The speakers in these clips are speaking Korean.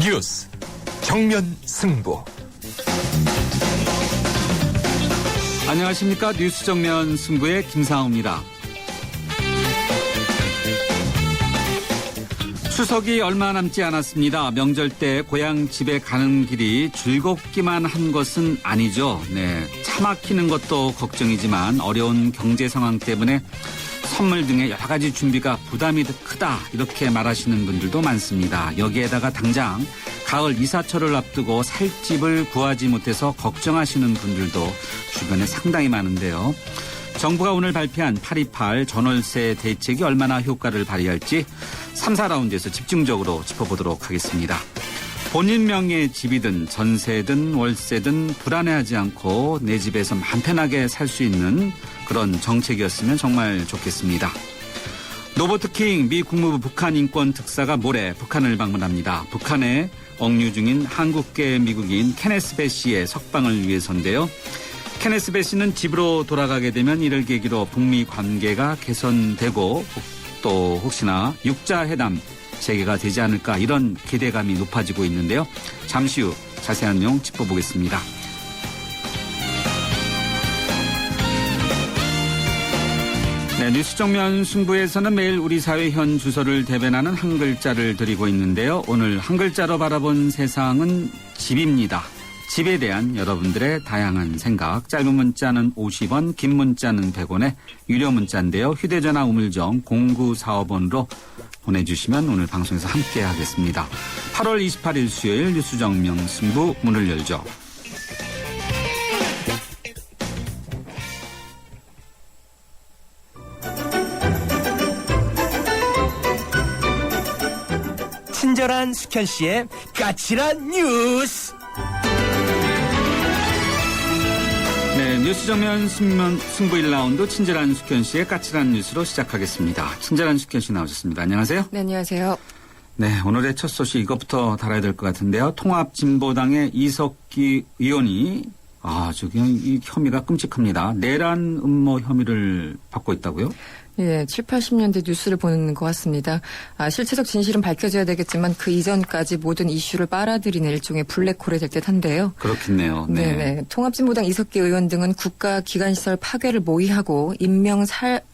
뉴스 정면 승부. 안녕하십니까. 뉴스 정면 승부의 김상우입니다. 추석이 얼마 남지 않았습니다. 명절 때 고향 집에 가는 길이 즐겁기만 한 것은 아니죠. 차 막히는 것도 걱정이지만 어려운 경제 상황 때문에 선물 등의 여러 가지 준비가 부담이 크다 이렇게 말하시는 분들도 많습니다. 여기에다가 당장 가을 이사철을 앞두고 살 집을 구하지 못해서 걱정하시는 분들도 주변에 상당히 많은데요. 정부가 오늘 발표한 828 전월세 대책이 얼마나 효과를 발휘할지 3, 4라운드에서 집중적으로 짚어보도록 하겠습니다. 본인 명의의 집이든 전세든 월세든 불안해하지 않고 내 집에서 마음 편하게 살 수 있는 그런 정책이었으면 정말 좋겠습니다. 노보트킹 미 국무부 북한 인권 특사가 모레 북한을 방문합니다. 북한에 억류 중인 한국계 미국인 케네스 배 씨의 석방을 위해서인데요. 케네스 배 씨는 집으로 돌아가게 되면 이를 계기로 북미 관계가 개선되고 또 혹시나 육자회담 재개가 되지 않을까 이런 기대감이 높아지고 있는데요. 잠시 후 자세한 내용 짚어보겠습니다. 뉴스 정면 승부에서는 매일 우리 사회 현 주소를 대변하는 한 글자를 드리고 있는데요. 오늘 한 글자로 바라본 세상은 집입니다. 집에 대한 여러분들의 다양한 생각, 짧은 문자는 50원, 긴 문자는 100원에 유료 문자인데요. 휴대전화 우물정 0945번으로 보내주시면 오늘 방송에서 함께 하겠습니다. 8월 28일 수요일 뉴스 정면 승부 문을 열죠. 친절한 숙현 씨의 까칠한 뉴스. 뉴스 정면 승부 1라운드 친절한 숙현 씨의 까칠한 뉴스로 시작하겠습니다. 친절한 숙현 씨 나오셨습니다. 안녕하세요. 네, 안녕하세요. 네, 오늘의 첫 소식 이것부터 달아야 될 것 같은데요. 통합진보당의 이석기 의원이 이 혐의가 끔찍합니다. 내란 음모 혐의를 받고 있다고요? 예, 7, 80년대 뉴스를 보는 것 같습니다. 실체적 진실은 밝혀져야 되겠지만 그 이전까지 모든 이슈를 빨아들이는 일종의 블랙홀이 될 듯한데요. 그렇겠네요. 네. 네. 통합진보당 이석기 의원 등은 국가 기관시설 파괴를 모의하고 인명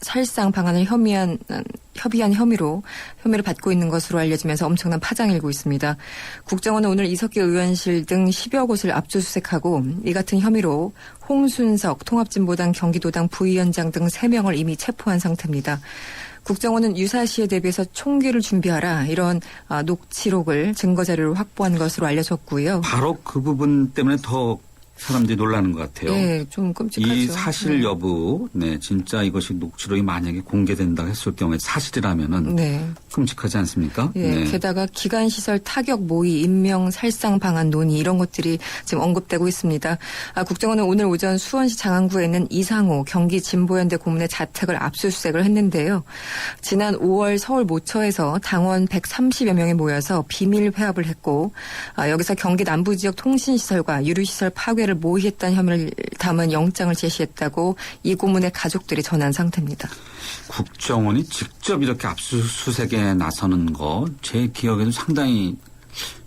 살상 방안을 협의한 혐의를 받고 있는 것으로 알려지면서 엄청난 파장이 일고 있습니다. 국정원은 오늘 이석기 의원실 등 10여 곳을 압수수색하고 이 같은 혐의로 홍순석 통합진보당 경기도당 부위원장 등 3명을 이미 체포한 상태입니다. 국정원은 유사시에 대비해서 총기를 준비하라 이런 녹취록을 증거자료로 확보한 것으로 알려졌고요. 바로 그 부분 때문에 더 사람들이 놀라는 것 같아요. 네, 좀 끔찍하죠. 이 사실 여부, 진짜 이것이 녹취록이 만약에 공개된다고 했을 경우에 사실이라면은 끔찍하지 않습니까? 예, 게다가 기관시설 타격 모의, 인명 살상 방안 논의 이런 것들이 지금 언급되고 있습니다. 국정원은 오늘 오전 수원시 장안구에 있는 이상호 경기진보연대 고문의 자택을 압수수색을 했는데요. 지난 5월 서울 모처에서 당원 130여 명이 모여서 비밀 회합을 했고 여기서 경기 남부지역 통신시설과 유류시설 파괴 를 모의했다는 혐의를 담은 영장을 제시했다고 이 고문의 가족들이 전한 상태입니다. 국정원이 직접 이렇게 압수수색에 나서는 거 제 기억에는 상당히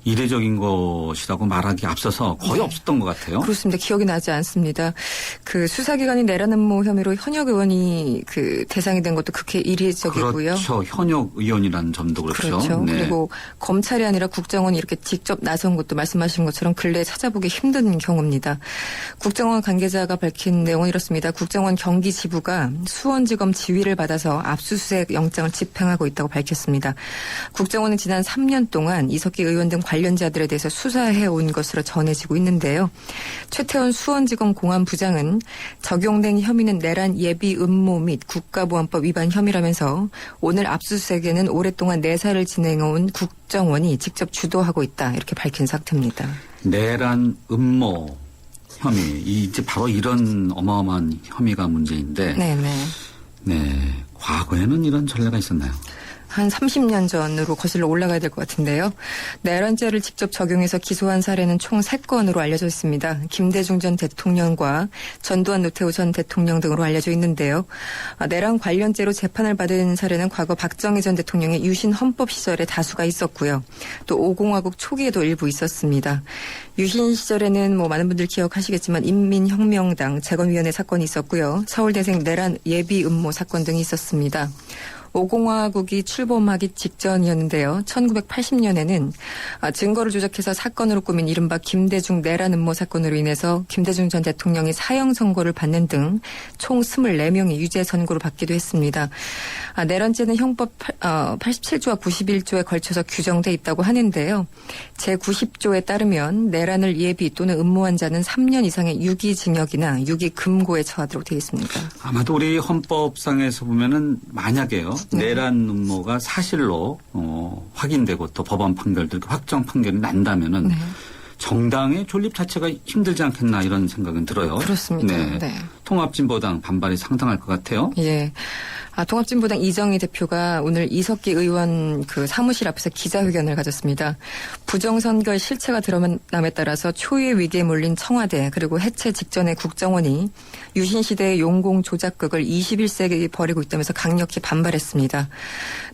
이례적인 것이라고 말하기 앞서서 거의 없었던 것 같아요. 그렇습니다. 기억이 나지 않습니다. 그 수사기관이 내란 음모 혐의로 현역 의원이 그 대상이 된 것도 그렇게 이례적이고요. 그렇죠. 현역 의원이라는 점도 그렇죠. 그렇죠. 그리고 검찰이 아니라 국정원이 이렇게 직접 나선 것도 말씀하신 것처럼 근래에 찾아보기 힘든 경우입니다. 국정원 관계자가 밝힌 내용은 이렇습니다. 국정원 경기지부가 수원지검 지휘를 받아서 압수수색 영장을 집행하고 있다고 밝혔습니다. 국정원은 지난 3년 동안 이석기 의원 등 관련자들에 대해서 수사해온 것으로 전해지고 있는데요. 최태원 수원지검 공안부장은 적용된 혐의는 내란 예비 음모 및 국가보안법 위반 혐의라면서 오늘 압수수색에는 오랫동안 내사를 진행해온 국정원이 직접 주도하고 있다 이렇게 밝힌 상태입니다. 내란 음모 혐의 이제 바로 이런 어마어마한 혐의가 문제인데 네, 과거에는 이런 전례가 있었나요? 한 30년 전으로 거슬러 올라가야 될 것 같은데요. 내란죄를 직접 적용해서 기소한 사례는 총 3건으로 알려져 있습니다. 김대중 전 대통령과 전두환 노태우 전 대통령 등으로 알려져 있는데요. 내란 관련죄로 재판을 받은 사례는 과거 박정희 전 대통령의 유신 헌법 시절에 다수가 있었고요. 또 5공화국 초기에도 일부 있었습니다. 유신 시절에는 많은 분들 기억하시겠지만 인민혁명당 재건위원회 사건이 있었고요. 서울대생 내란 예비 음모 사건 등이 있었습니다. 5공화국이 출범하기 직전이었는데요. 1980년에는 증거를 조작해서 사건으로 꾸민 이른바 김대중 내란 음모 사건으로 인해서 김대중 전 대통령이 사형 선고를 받는 등 총 24명이 유죄 선고를 받기도 했습니다. 내란죄는 형법 87조와 91조에 걸쳐서 규정돼 있다고 하는데요. 제90조에 따르면 내란을 예비 또는 음모한 자는 3년 이상의 유기징역이나 유기금고에 처하도록 되어 있습니다. 아마도 우리 헌법상에서 보면은 만약에요. 내란 음모가 사실로 확인되고 또 법원 판결들 확정 판결이 난다면은 정당의 존립 자체가 힘들지 않겠나 이런 생각은 들어요. 그렇습니다. 네. 통합진보당 반발이 상당할 것 같아요. 예. 통합진보당 이정희 대표가 오늘 이석기 의원 그 사무실 앞에서 기자회견을 가졌습니다. 부정선거의 실체가 드러남에 따라서 초유의 위기에 몰린 청와대 그리고 해체 직전의 국정원이 유신시대의 용공 조작극을 21세기에 벌이고 있다면서 강력히 반발했습니다.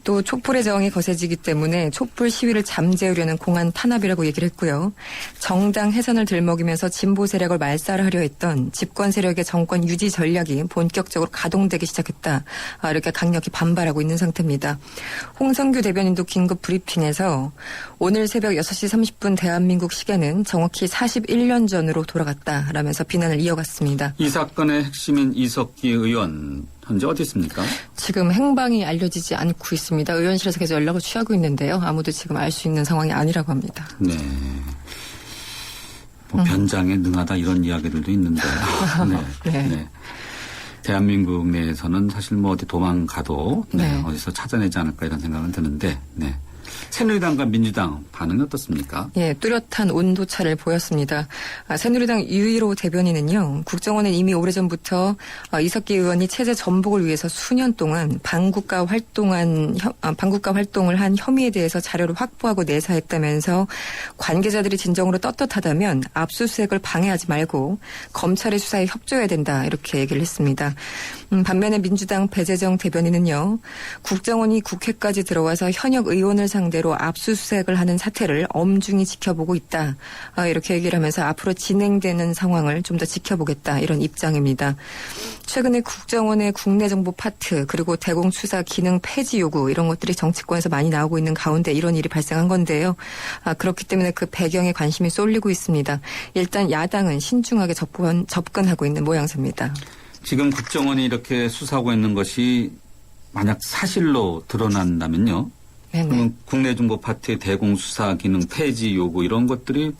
또 촛불의 저항이 거세지기 때문에 촛불 시위를 잠재우려는 공안 탄압이라고 얘기를 했고요. 정당 해산을 들먹이면서 진보 세력을 말살하려 했던 집권 세력의 정권 유지 전략이 본격적으로 가동되기 시작했다. 이렇게 강력히 반발하고 있는 상태입니다. 홍성규 대변인도 긴급 브리핑에서 오늘 새벽 6시 30분 대한민국 시계는 정확히 41년 전으로 돌아갔다라면서 비난을 이어갔습니다. 이 사건의 핵심인 이석기 의원 현재 어디 있습니까? 지금 행방이 알려지지 않고 있습니다. 의원실에서 계속 연락을 취하고 있는데요. 아무도 지금 알 수 있는 상황이 아니라고 합니다. 네. 변장에 능하다 이런 이야기들도 있는데. 네. 대한민국 내에서는 사실 어디 도망가도 어디서 찾아내지 않을까 이런 생각은 드는데. 네. 새누리당과 민주당 반응이 어떻습니까? 예, 뚜렷한 온도차를 보였습니다. 새누리당 유일호 대변인은요. 국정원은 이미 오래전부터 이석기 의원이 체제 전복을 위해서 수년 동안 반국가 활동을 한 혐의에 대해서 자료를 확보하고 내사했다면서 관계자들이 진정으로 떳떳하다면 압수수색을 방해하지 말고 검찰의 수사에 협조해야 된다 이렇게 얘기를 했습니다. 반면에 민주당 배재정 대변인은요. 국정원이 국회까지 들어와서 현역 의원을 상대로 압수수색을 하는 사태를 엄중히 지켜보고 있다. 이렇게 얘기를 하면서 앞으로 진행되는 상황을 좀 더 지켜보겠다. 이런 입장입니다. 최근에 국정원의 국내 정보 파트 그리고 대공수사 기능 폐지 요구 이런 것들이 정치권에서 많이 나오고 있는 가운데 이런 일이 발생한 건데요. 그렇기 때문에 그 배경에 관심이 쏠리고 있습니다. 일단 야당은 신중하게 접근하고 있는 모양새입니다. 지금 국정원이 이렇게 수사하고 있는 것이 만약 사실로 드러난다면요. 그러면 국내 정보 파트의 대공수사 기능 폐지 요구 이런 것들이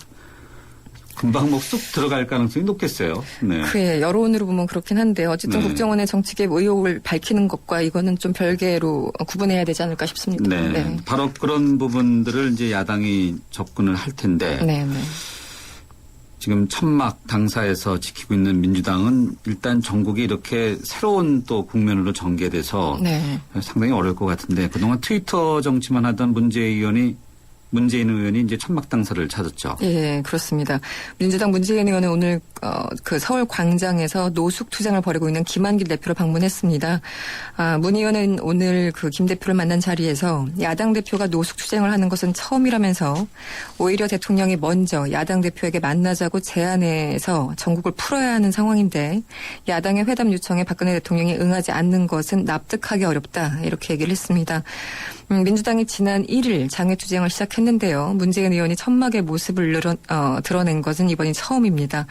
금방 쑥 들어갈 가능성이 높겠어요. 네. 그래 여론으로 보면 그렇긴 한데 어쨌든 국정원의 정치개입 의혹을 밝히는 것과 이거는 좀 별개로 구분해야 되지 않을까 싶습니다. 네. 바로 그런 부분들을 이제 야당이 접근을 할 텐데. 지금 천막 당사에서 지키고 있는 민주당은 일단 전국이 이렇게 새로운 또 국면으로 전개돼서 상당히 어려울 것 같은데 그동안 트위터 정치만 하던 문재인 의원이 이제 천막 당사를 찾았죠. 예, 그렇습니다. 민주당 문재인 의원은 오늘 그 서울 광장에서 노숙 투쟁을 벌이고 있는 김한길 대표를 방문했습니다. 문 의원은 오늘 그 김 대표를 만난 자리에서 야당 대표가 노숙 투쟁을 하는 것은 처음이라면서 오히려 대통령이 먼저 야당 대표에게 만나자고 제안해서 전국을 풀어야 하는 상황인데 야당의 회담 요청에 박근혜 대통령이 응하지 않는 것은 납득하기 어렵다. 이렇게 얘기를 했습니다. 민주당이 지난 1일 장외투쟁을 시작했는데요. 문재인 의원이 천막의 모습을 드러낸 것은 이번이 처음입니다.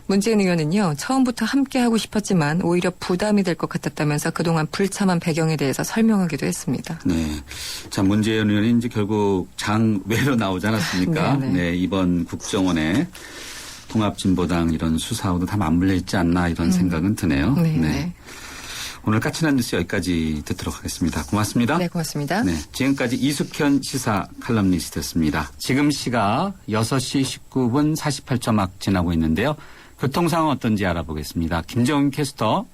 문재인 의원은요. 처음부터 함께하고 싶었지만 오히려 부담이 될 것 같았다면서 그동안 불참한 배경에 대해서 설명하기도 했습니다. 네. 자, 문재인 의원이 이제 결국 장외로 나오지 않았습니까? 네. 이번 국정원의 통합진보당 이런 수사하고도 다 맞물려 있지 않나 이런 생각은 드네요. 네. 오늘 까칠한 뉴스 여기까지 듣도록 하겠습니다. 고맙습니다. 네, 고맙습니다. 네, 지금까지 이숙현 시사 칼럼니스트였습니다. 지금 시각 6시 19분 48초 막 지나고 있는데요. 교통 상황 어떤지 알아보겠습니다. 김정은 캐스터.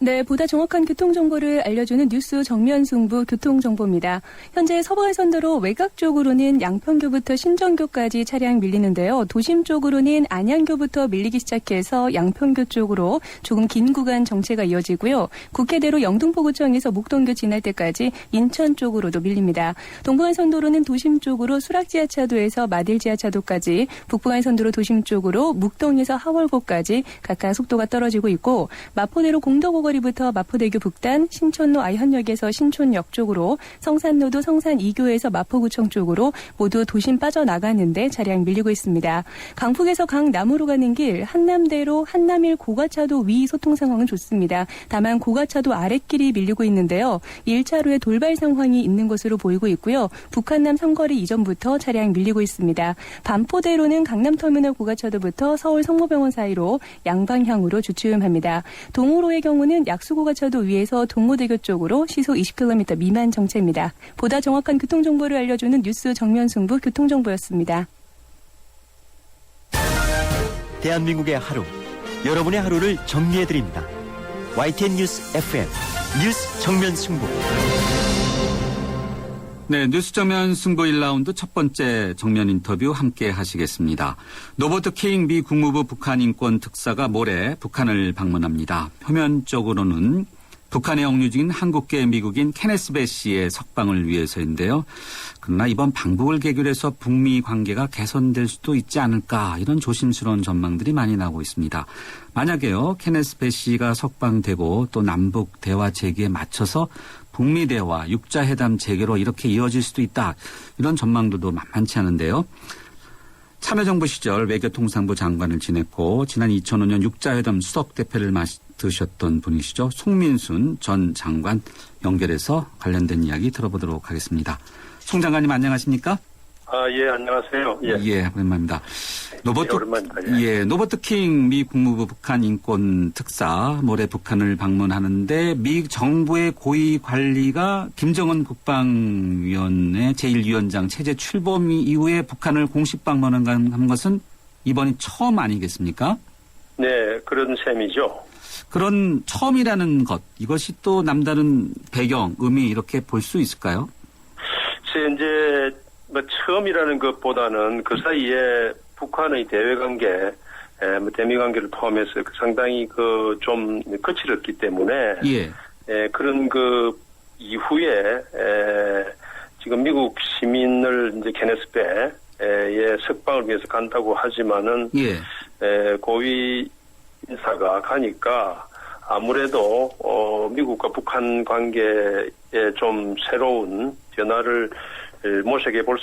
네, 보다 정확한 교통정보를 알려주는 뉴스 정면 승부 교통정보입니다. 현재 서부간선도로 외곽 쪽으로는 양평교부터 신정교까지 차량 밀리는데요. 도심 쪽으로는 안양교부터 밀리기 시작해서 양평교 쪽으로 조금 긴 구간 정체가 이어지고요. 국회대로 영등포구청에서 목동교 지날 때까지 인천 쪽으로도 밀립니다. 동부간선도로는 도심 쪽으로 수락지하차도에서 마딜지하차도까지, 북부간선도로 도심 쪽으로 묵동에서 하월고까지 각각 속도가 떨어지고 있고, 마포대로 공덕오거 부터 마포대교 북단, 신촌로 아현역에서 신촌역 쪽으로, 성산로도 성산 2교에서 마포구청 쪽으로 모두 도심 빠져나가는데 차량 밀리고 있습니다. 강북에서 강남으로 가는 길, 한남대로 한남일 고가차도 위 소통 상황은 좋습니다. 다만 고가차도 아랫길이 밀리고 있는데요. 1차로에 돌발 상황이 있는 것으로 보이고 있고요. 북한남 삼거리 이전부터 차량 밀리고 있습니다. 반포대로는 강남터미널 고가차도부터 서울 성모병원 사이로 양방향으로 주춤합니다. 동호로의 경우는 약수고가차도 위에서 동호대교 쪽으로 시속 20km 미만 정체입니다. 보다 정확한 교통정보를 알려주는 뉴스 정면승부 교통정보였습니다. 대한민국의 하루, 여러분의 하루를 정리해드립니다. YTN 뉴스 FM 뉴스 정면승부. 네, 뉴스 정면 승부 1라운드 첫 번째 정면 인터뷰 함께 하시겠습니다. 로버트 킹 미 국무부 북한 인권 특사가 모레 북한을 방문합니다. 표면적으로는 북한에 억류 중인 한국계 미국인 케네스 배 씨의 석방을 위해서인데요. 그러나 이번 방북을 계기로 해서 북미 관계가 개선될 수도 있지 않을까, 이런 조심스러운 전망들이 많이 나오고 있습니다. 만약에요, 케네스 배 씨가 석방되고 또 남북 대화 재개에 맞춰서 북미 대화, 육자회담 재개로 이렇게 이어질 수도 있다, 이런 전망들도 만만치 않은데요. 참여정부 시절 외교통상부 장관을 지냈고 지난 2005년 육자회담 수석대표를 맡으셨던 분이시죠. 송민순 전 장관 연결해서 관련된 이야기 들어보도록 하겠습니다. 송 장관님 안녕하십니까? 예, 안녕하세요. 예, 오랜만입니다. 로버트 킹 미 국무부 북한 인권 특사 모레 북한을 방문하는데, 미 정부의 고위 관리가 김정은 국방위원회 제1위원장 체제 출범 이후에 북한을 공식 방문한 것은 이번이 처음 아니겠습니까? 네, 그런 셈이죠. 그런 처음이라는 것, 이것이 또 남다른 배경, 의미 이렇게 볼 수 있을까요? 이제 처음이라는 것보다는 그 사이에 북한의 대외관계, 대미관계를 포함해서 상당히 좀 거칠었기 때문에, 그런 이후에 지금 미국 시민을 이제 케네스 배의 석방을 위해서 간다고 하지만은, 고위 인사가 가니까 아무래도 미국과 북한 관계에 좀 새로운 변화를 모색해 볼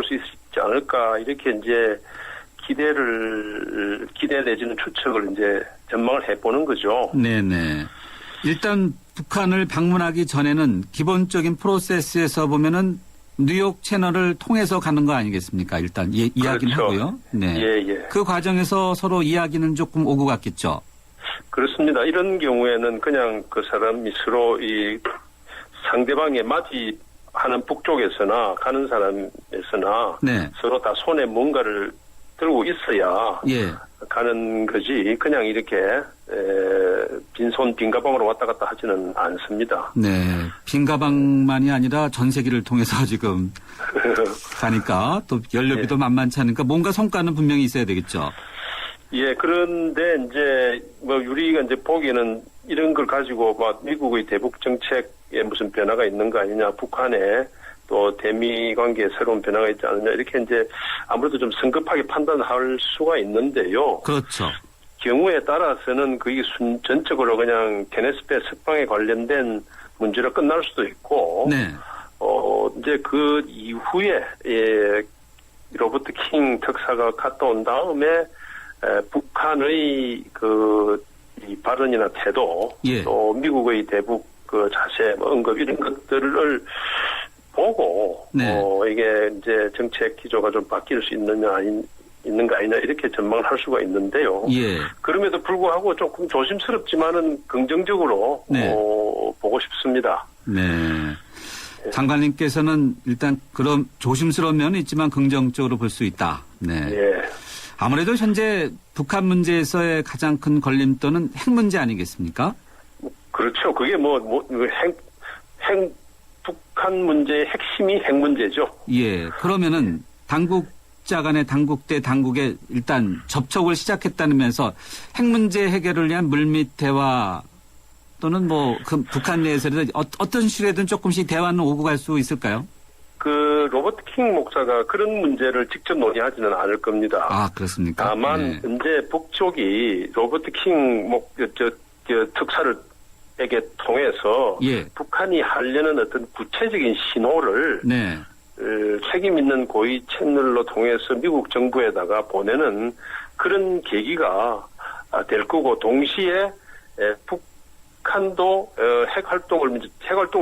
수 있지 않을까, 이렇게 이제 기대 내지는 추측을 이제 전망을 해보는 거죠. 네네. 일단 북한을 방문하기 전에는 기본적인 프로세스에서 보면은 뉴욕 채널을 통해서 가는 거 아니겠습니까? 일단 이야기는 그렇죠. 하고요. 네. 예. 그 과정에서 서로 이야기는 조금 오고 갔겠죠. 그렇습니다. 이런 경우에는 그냥 그 사람이 서로 이 상대방에 맞이하는 북쪽에서나 가는 사람에서나 서로 다 손에 뭔가를 들고 있어야 가는 거지, 그냥 이렇게 빈손 빈 가방으로 왔다 갔다 하지는 않습니다. 네, 빈 가방만이 아니라 전세기를 통해서 지금 가니까 또 연료비도 만만치 않으니까 뭔가 성과는 분명히 있어야 되겠죠. 예, 그런데 이제 우리가 이제 보기에는 이런 걸 가지고 미국의 대북 정책에 무슨 변화가 있는 거 아니냐, 북한에 또 대미 관계에 새로운 변화가 있지 않느냐, 이렇게 이제 아무래도 좀 성급하게 판단할 수가 있는데요. 그렇죠. 경우에 따라서는 그게 전적으로 그냥 케네스 배 석방에 관련된 문제로 끝날 수도 있고, 이제 그 이후에 로버트 킹 특사가 갔다 온 다음에 북한의 이 발언이나 태도, 또 미국의 대북 자세, 언급 이런 것들을 보고 이게 이제 정책 기조가 좀 바뀔 수 있는가 아니냐 이렇게 전망을 할 수가 있는데요. 그럼에도 불구하고 조금 조심스럽지만은 긍정적으로 보고 싶습니다. 장관님께서는 일단 그런 조심스러운 면은 있지만 긍정적으로 볼 수 있다. 아무래도 현재 북한 문제에서의 가장 큰 걸림돌은 핵 문제 아니겠습니까? 그렇죠. 그게 북한 문제의 핵심이 핵 문제죠. 예. 그러면은 당국자 간의 당국에 일단 접촉을 시작했다면서 핵 문제 해결을 위한 물밑 대화 또는 그 북한 내에서는 어떤 식으로든 조금씩 대화는 오고 갈 수 있을까요? 그 로버트 킹 목사가 그런 문제를 직접 논의하지는 않을 겁니다. 아, 그렇습니까? 다만 이제 북쪽이 로버트 킹 특사를에게 통해서 북한이 하려는 어떤 구체적인 신호를 책임 있는 고위 채널로 통해서 미국 정부에다가 보내는 그런 계기가 될 거고, 동시에 북한도 핵 활동을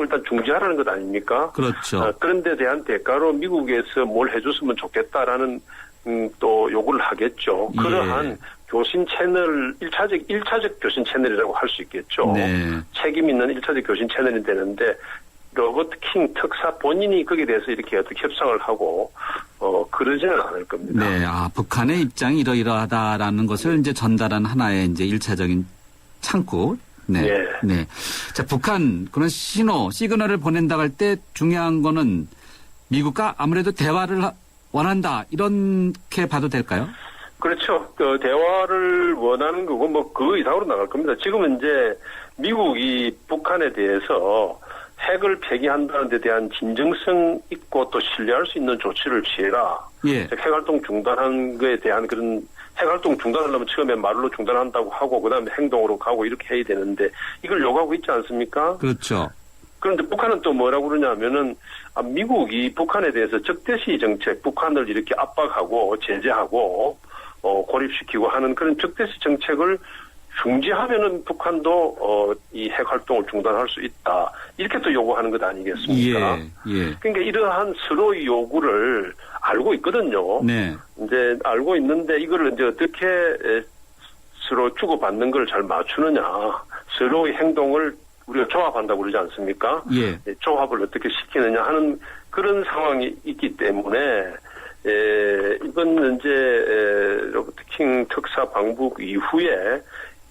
일단 중지하라는 것 아닙니까? 그렇죠. 그런 데 대한 대가로 미국에서 뭘 해줬으면 좋겠다라는 또 요구를 하겠죠. 그러한 교신 채널, 1차적 교신 채널이라고 할 수 있겠죠. 책임 있는 1차적 교신 채널이 되는데, 로버트 킹 특사 본인이 거기에 대해서 이렇게 어떻게 협상을 하고, 그러지는 않을 겁니다. 네, 북한의 입장이 이러이러하다라는 것을 이제 전달한 하나의 이제 1차적인 창구. 네. 자, 북한, 그런 시그널을 보낸다고 할 때 중요한 거는 미국과 아무래도 대화를 원한다. 이렇게 봐도 될까요? 그렇죠. 대화를 원하는 거고, 그 이상으로 나갈 겁니다. 지금은 이제 미국이 북한에 대해서 핵을 폐기한다는 데 대한 진정성 있고 또 신뢰할 수 있는 조치를 취해라. 핵활동 중단한 거에 대한 그런 핵활동 중단하려면 처음에 말로 중단한다고 하고 그다음에 행동으로 가고 이렇게 해야 되는데 이걸 요구하고 있지 않습니까? 그렇죠. 그런데 북한은 또 뭐라고 그러냐면은 미국이 북한에 대해서 적대시 정책, 북한을 이렇게 압박하고 제재하고 고립시키고 하는 그런 적대시 정책을 중지하면은 북한도 이 핵 활동을 중단할 수 있다. 이렇게 또 요구하는 것 아니겠습니까? 그러니까 이러한 서로의 요구를 알고 있거든요. 이제 알고 있는데 이거를 이제 어떻게 서로 주고받는 걸 잘 맞추느냐. 서로의 행동을 우리가 조합한다고 그러지 않습니까? 조합을 어떻게 시키느냐 하는 그런 상황이 있기 때문에 이번 이제 로버트 킹 특사 방북 이후에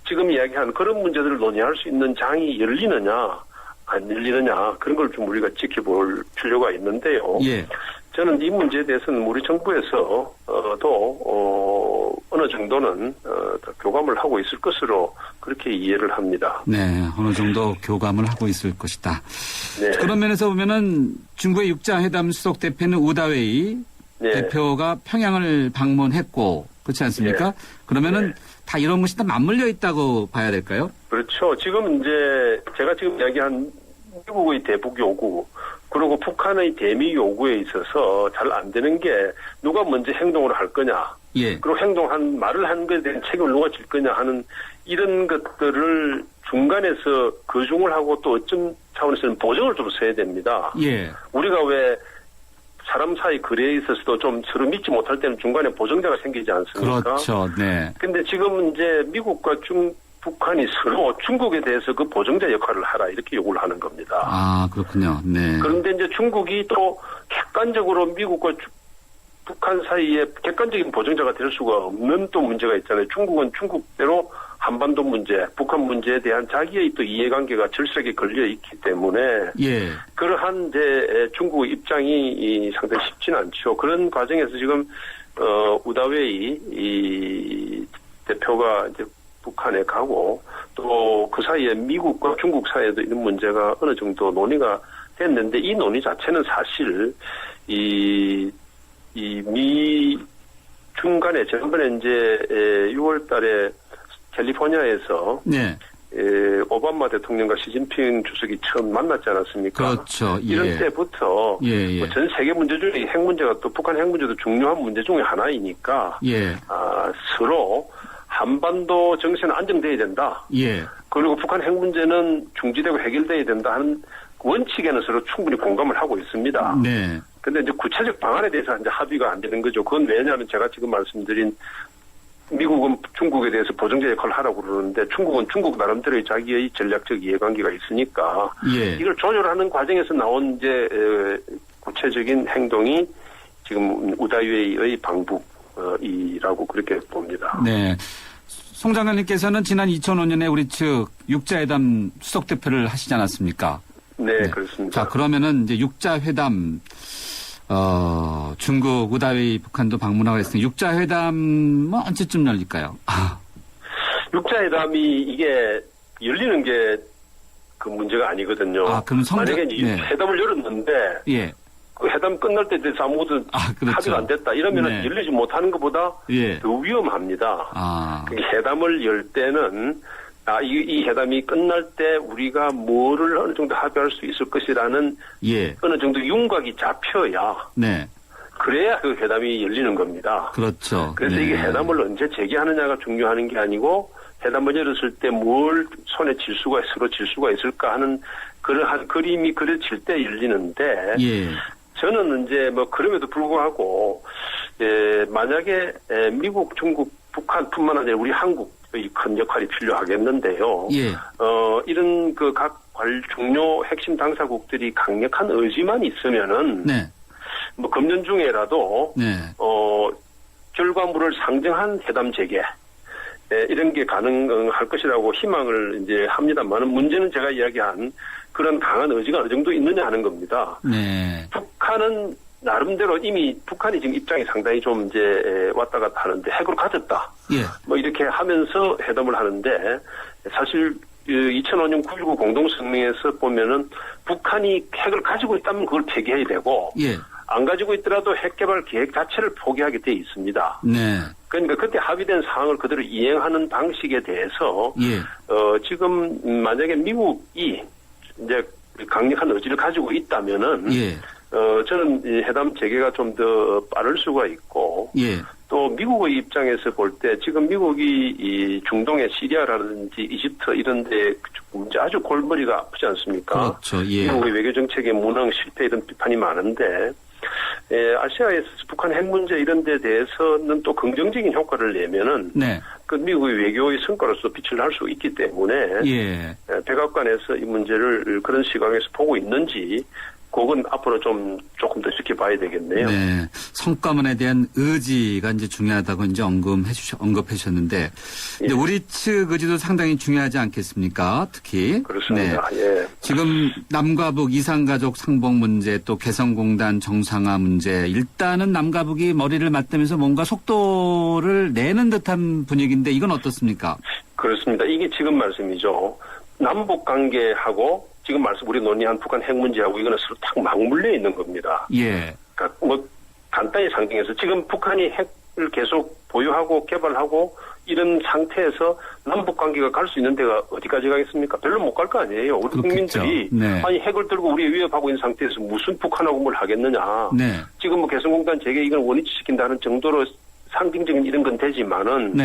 지금 이야기한 그런 문제들을 논의할 수 있는 장이 열리느냐 안 열리느냐 그런 걸 좀 우리가 지켜볼 필요가 있는데요. 저는 이 문제에 대해서는 우리 정부에서 어느 정도는 교감을 하고 있을 것으로 그렇게 이해를 합니다. 네, 어느 정도 교감을 하고 있을 것이다. 그런 면에서 보면은 중국의 육자회담 수석 대표는 우다웨이 대표가 평양을 방문했고 그렇지 않습니까? 그러면은 다 이런 것이 다 맞물려 있다고 봐야 될까요? 그렇죠. 지금 이제 제가 지금 이야기한 미국의 대북 요구 그리고 북한의 대미 요구에 있어서 잘 안 되는 게 누가 먼저 행동을 할 거냐. 그리고 말을 한 것에 대한 책임을 누가 질 거냐 하는 이런 것들을 중간에서 거중을 하고 또 어떤 차원에서는 보정을 좀 써야 됩니다. 우리가 왜 사람 사이 거래에 있어서도 좀 서로 믿지 못할 때는 중간에 보정자가 생기지 않습니까? 그렇죠. 근데 지금은 이제 미국과 북한이 서로 중국에 대해서 그 보정자 역할을 하라 이렇게 요구를 하는 겁니다. 아, 그렇군요. 그런데 이제 중국이 또 객관적으로 미국과 북한 사이에 객관적인 보정자가 될 수가 없는 또 문제가 있잖아요. 중국은 중국대로 한반도 문제, 북한 문제에 대한 자기의 또 이해관계가 절삭에 걸려 있기 때문에 그러한 이제 중국의 입장이 상당히 쉽지는 않죠. 그런 과정에서 지금 우다웨이 이 대표가 이제 북한에 가고 또 그 사이에 미국과 중국 사이에도 이런 문제가 어느 정도 논의가 됐는데 이 논의 자체는 사실 이 미 중간에 지난번에 이제 6월 달에 캘리포니아에서 오바마 대통령과 시진핑 주석이 처음 만났지 않았습니까? 그렇죠. 이런 때부터 전 세계 문제 중에 핵 문제가 또 북한 핵 문제도 중요한 문제 중에 하나이니까 서로 한반도 정세는 안정돼야 된다. 그리고 북한 핵 문제는 중지되고 해결돼야 된다 하는 원칙에는 서로 충분히 공감을 하고 있습니다. 근데 이제 구체적 방안에 대해서 이제 합의가 안 되는 거죠. 그건 왜냐하면 제가 지금 말씀드린 미국은 중국에 대해서 보정자 역할을 하라고 그러는데 중국은 중국 나름대로의 자기의 전략적 이해관계가 있으니까 이걸 조절하는 과정에서 나온 이제 구체적인 행동이 지금 우다웨이의 방북 이라고 그렇게 봅니다. 네. 송 장관님께서는 지난 2005년에 우리 측 육자회담 수석대표를 하시지 않았습니까? 네, 그렇습니다. 자, 그러면은 이제 육자회담, 중국, 우다웨이, 북한도 방문하고 했으니 육자회담은 언제쯤 열릴까요? 육자회담이 이게 열리는 게 그 문제가 아니거든요. 그럼 만약에 회담을 열었는데, 예. 그 회담 끝날 때 대해서 아무것도 그렇죠. 합의가 안 됐다. 이러면 열리지 못하는 것보다 예. 더 위험합니다. 회담을 열 때는 이 회담이 끝날 때 우리가 뭐를 어느 정도 합의할 수 있을 것이라는 어느 정도 윤곽이 잡혀야 그래야 그 회담이 열리는 겁니다. 그렇죠. 그래서 이게 회담을 언제 재개하느냐가 중요한 게 아니고 회담을 열었을 때 뭘 손에 서로 질 수가 있을까 하는 그러한 그림이 그려질 때 열리는데 저는 이제 그럼에도 불구하고 만약에 미국, 중국, 북한뿐만 아니라 우리 한국의 큰 역할이 필요하겠는데요. 이런 그 각 중요 핵심 당사국들이 강력한 의지만 있으면은 금년 중에라도 결과물을 상정한 회담 재개 이런 게 가능할 것이라고 희망을 이제 합니다만 문제는 제가 이야기한 그런 강한 의지가 어느 정도 있느냐 하는 겁니다. 북한은 나름대로 이미 북한이 지금 입장이 상당히 좀 이제 왔다 갔다 하는데 핵을 가졌다. 이렇게 하면서 회담을 하는데 사실 2005년 9.19 공동성명에서 보면은 북한이 핵을 가지고 있다면 그걸 폐기해야 되고 안 가지고 있더라도 핵개발 계획 자체를 포기하게 돼 있습니다. 그러니까 그때 합의된 사항을 그대로 이행하는 방식에 대해서 지금 만약에 미국이 이제 강력한 의지를 가지고 있다면은 저는 이 회담 재개가 좀 더 빠를 수가 있고 또 미국의 입장에서 볼 때 지금 미국이 이 중동의 시리아라든지 이집트 이런 데 문제 아주 골머리가 아프지 않습니까? 그렇죠. 미국의 외교 정책의 무능 실패 이런 비판이 많은데 아시아에서 북한 핵 문제 이런 데 대해서는 또 긍정적인 효과를 내면은 그 미국의 외교의 성과로서 빛을 할 수 있기 때문에 백악관에서 이 문제를 그런 시각에서 보고 있는지 그건 앞으로 조금 더 지켜봐야 되겠네요. 성과문에 대한 의지가 이제 중요하다고 이제 언급해 주셨는데, 이제 우리 측 의지도 상당히 중요하지 않겠습니까? 특히. 그렇습니다. 지금 남과 북 이산가족 상봉 문제 또 개성공단 정상화 문제 일단은 남과 북이 머리를 맞대면서 뭔가 속도를 내는 듯한 분위기인데 이건 어떻습니까? 그렇습니다. 이게 지금 말씀이죠. 남북 관계하고 지금 우리 논의한 북한 핵 문제하고 이거는 서로 딱 맞물려 있는 겁니다. 그러니까 간단히 상징해서 지금 북한이 핵을 계속 보유하고 개발하고 이런 상태에서 남북 관계가 갈 수 있는 데가 어디까지 가겠습니까? 별로 못 갈 거 아니에요. 우리 국민들이 아니 핵을 들고 우리 위협하고 있는 상태에서 무슨 북한하고 뭘 하겠느냐. 지금 개성공단 재개 이걸 원위치시킨다는 정도로 상징적인 이런 건 되지만은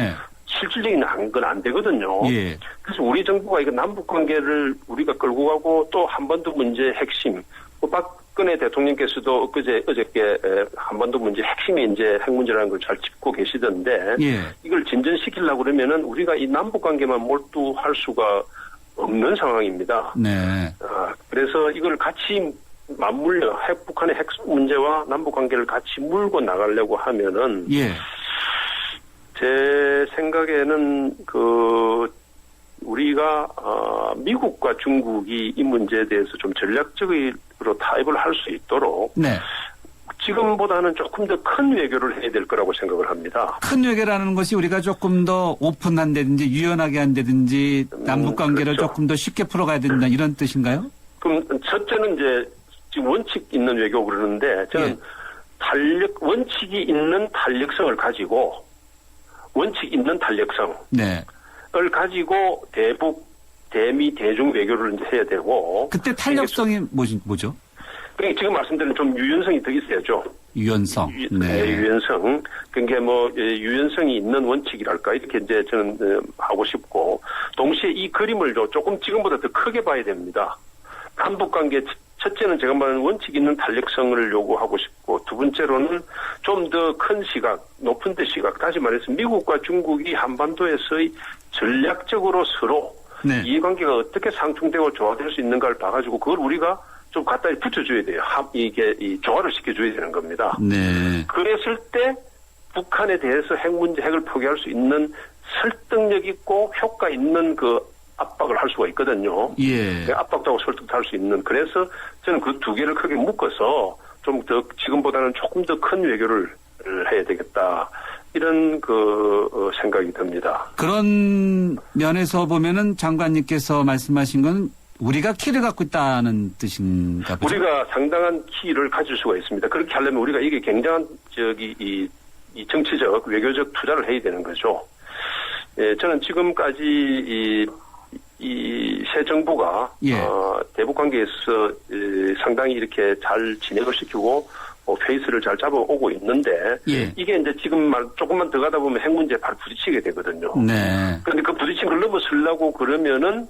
실질적인 건 안 되거든요. 그래서 우리 정부가 이거 남북 관계를 우리가 끌고 가고 또 한반도 문제 핵심, 박근혜 대통령께서도 어저께 한반도 문제 핵심이 이제 핵 문제라는 걸 잘 짚고 계시던데 이걸 진전시키려고 그러면은 우리가 이 남북 관계만 몰두할 수가 없는 상황입니다. 그래서 이걸 같이 맞물려 북한의 핵 문제와 남북 관계를 같이 물고 나가려고 하면은 제 생각에는 우리가 미국과 중국이 이 문제에 대해서 좀 전략적으로 타협을 할 수 있도록 지금보다는 조금 더 큰 외교를 해야 될 거라고 생각을 합니다. 큰 외교라는 것이 우리가 조금 더 오픈한다든지 유연하게 한다든지 남북 관계를 조금 더 쉽게 풀어가야 된다 이런 뜻인가요? 그럼 첫째는 이제 지금 원칙 있는 외교 그러는데 저는 원칙이 있는 탄력성을 가지고 원칙 있는 탄력성을 가지고 대미 대중 외교를 이제 해야 되고 그때 탄력성이 뭐죠? 그러니까 지금 말씀드린 좀 유연성이 더 있어야죠. 유연성. 유연성. 그러니까 유연성이 있는 원칙이랄까 이렇게 이제 저는 하고 싶고 동시에 이 그림을 조금 지금보다 더 크게 봐야 됩니다. 남북 관계 첫째는 제가 말하는 원칙 있는 탄력성을 요구하고 싶고 두 번째로는 좀 더 큰 시각, 높은 데 시각, 다시 말해서 미국과 중국이 한반도에서의 전략적으로 서로 이해관계가 어떻게 상충되고 조화될 수 있는가를 봐가지고 그걸 우리가 좀 갖다 붙여줘야 돼요. 이게 조화를 시켜줘야 되는 겁니다. 그랬을 때 북한에 대해서 핵을 포기할 수 있는 설득력 있고 효과 있는 그 압박을 할 수가 있거든요. 예. 압박도 하고 설득도 할 수 있는. 그래서 저는 그 두 개를 크게 묶어서 좀 더 지금보다는 조금 더 큰 외교를 해야 되겠다. 이런 생각이 듭니다. 그런 면에서 보면은 장관님께서 말씀하신 건 우리가 키를 갖고 있다는 뜻인가 보죠? 우리가 상당한 키를 가질 수가 있습니다. 그렇게 하려면 우리가 이게 굉장한 이 정치적 외교적 투자를 해야 되는 거죠. 예, 저는 지금까지 이 새 정부가 예. 대북 관계에서 상당히 이렇게 잘 진행을 시키고 페이스를 잘 잡아오고 있는데 예. 이게 이제 지금 조금만 더 가다 보면 핵 문제에 바로 부딪히게 되거든요. 네. 그런데 그 부딪힌 걸 넘어서려고 그러면은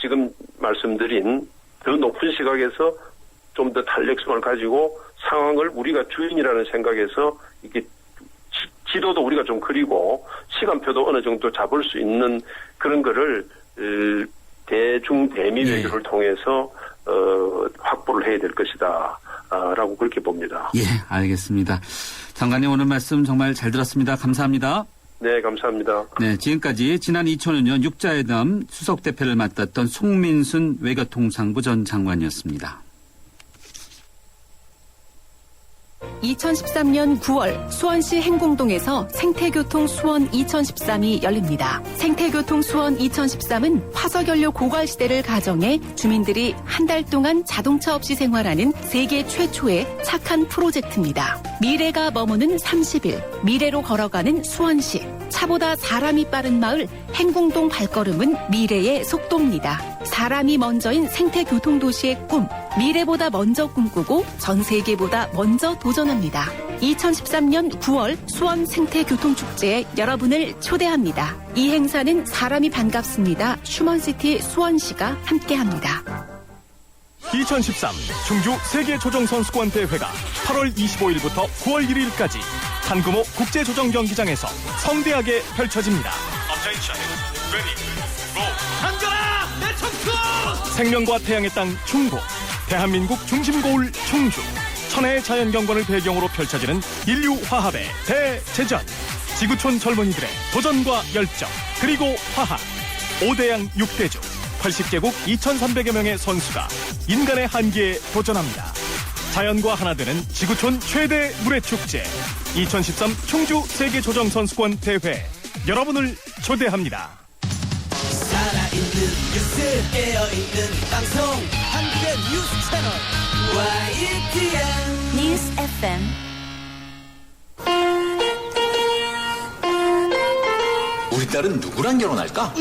지금 말씀드린 더 높은 시각에서 좀 더 탄력성을 가지고 상황을 우리가 주인이라는 생각에서 이게 지도도 우리가 좀 그리고 시간표도 어느 정도 잡을 수 있는 그런 거를 대중 대미 외교를 통해서 확보를 해야 될 것이다. 라고 그렇게 봅니다. 예, 알겠습니다. 장관님 오늘 말씀 정말 잘 들었습니다. 감사합니다. 네, 감사합니다. 네, 지금까지 지난 2005년 육자회담 수석대표를 맡았던 송민순 외교통상부 전 장관이었습니다. 2013년 9월 수원시 행궁동에서 생태교통 수원 2013이 열립니다. 생태교통 수원 2013은 화석연료 고갈 시대를 가정해 주민들이 한 달 동안 자동차 없이 생활하는 세계 최초의 착한 프로젝트입니다. 미래가 머무는 30일, 미래로 걸어가는 수원시. 차보다 사람이 빠른 마을 행궁동 발걸음은 미래의 속도입니다. 사람이 먼저인 생태교통도시의 꿈, 미래보다 먼저 꿈꾸고 전 세계보다 먼저 도전합니다. 2013년 9월 수원 생태교통축제에 여러분을 초대합니다. 이 행사는 사람이 반갑습니다. 휴먼시티 수원시가 함께합니다. 2013 충주 세계조정선수권 대회가 8월 25일부터 9월 1일까지 한금호 국제조정경기장에서 성대하게 펼쳐집니다. 한가라 내 청춘! 생명과 태양의 땅 충북, 대한민국 중심고을 충주, 천혜의 자연경관을 배경으로 펼쳐지는 인류화합의 대제전. 지구촌 젊은이들의 도전과 열정, 그리고 화합. 5대양 6대주 80개국 2,300여 명의 선수가 인간의 한계에 도전합니다. 자연과 하나 되는 지구촌 최대 물회축제 2013 충주 세계조정선수권 대회, 여러분을 초대합니다. 살아있는 뉴스, 깨어있는 방송, 한국의 뉴스 채널 YTN 뉴스 FM. 우리 딸은 누구랑 결혼할까?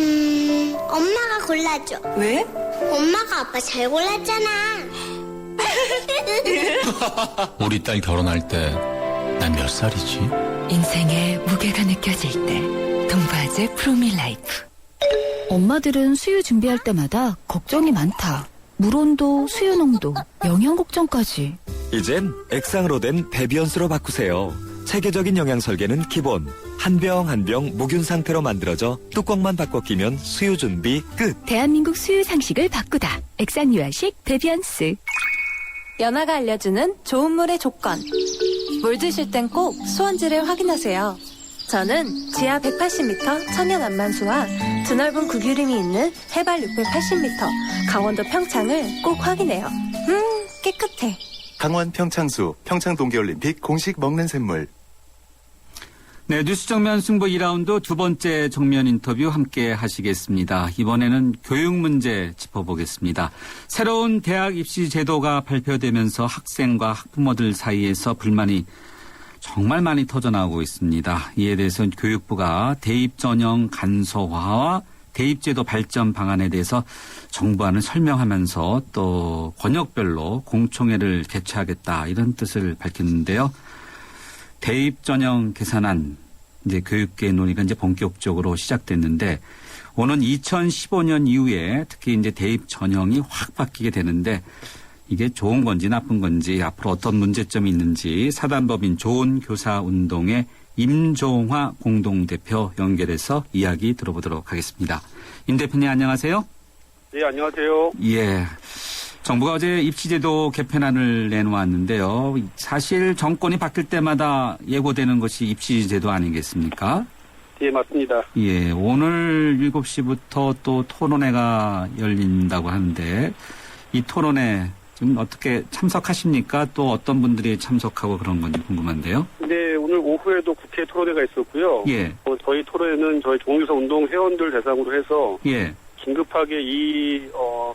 엄마가 골라줘. 왜? 엄마가 아빠 잘 골랐잖아. 우리 딸 결혼할 때 난 몇 살이지? 인생의 무게가 느껴질 때 동바제 프로밀라이프. 엄마들은 수유 준비할 때마다 걱정이 많다. 물 온도, 수유 농도, 영양 걱정까지. 이젠 액상으로 된 베비언스로 바꾸세요. 체계적인 영양 설계는 기본. 한 병 한 병 무균 상태로 만들어져 뚜껑만 바꿔 끼면 수유 준비 끝. 대한민국 수유 상식을 바꾸다. 액상 유아식 베비언스. 연아가 알려주는 좋은 물의 조건. 물 드실 땐 꼭 수원지를 확인하세요. 저는 지하 180m 천연 안만수와 드넓은 구규림이 있는 해발 680m 강원도 평창을 꼭 확인해요. 깨끗해. 강원 평창수, 평창 동계올림픽 공식 먹는 샘물. 네, 뉴스 정면 승부 2라운드 두 번째 정면 인터뷰 함께 하시겠습니다. 이번에는 교육 문제 짚어보겠습니다. 새로운 대학 입시 제도가 발표되면서 학생과 학부모들 사이에서 불만이 정말 많이 터져나오고 있습니다. 이에 대해서 교육부가 대입 전형 간소화와 대입제도 발전 방안에 대해서 정부안을 설명하면서 또 권역별로 공청회를 개최하겠다 이런 뜻을 밝혔는데요. 대입 전형 개선안 이제 교육계 논의가 이제 본격적으로 시작됐는데 오는 2015년 이후에 특히 이제 대입 전형이 확 바뀌게 되는데 이게 좋은 건지 나쁜 건지 앞으로 어떤 문제점이 있는지 사단법인 좋은 교사 운동의 임종화 공동대표 연결해서 이야기 들어보도록 하겠습니다. 임 대표님 안녕하세요. 네, 안녕하세요. 예. 정부가 어제 입시제도 개편안을 내놓았는데요. 사실 정권이 바뀔 때마다 예고되는 것이 입시제도 아니겠습니까? 예, 맞습니다. 예, 오늘 7시부터 또 토론회가 열린다고 하는데 이 토론회 지금 어떻게 참석하십니까? 또 어떤 분들이 참석하고 그런 건지 궁금한데요. 네, 오늘 오후에도 국회 토론회가 있었고요. 예. 저희 토론회는 저희 종교사 운동 회원들 대상으로 해서 예. 긴급하게 이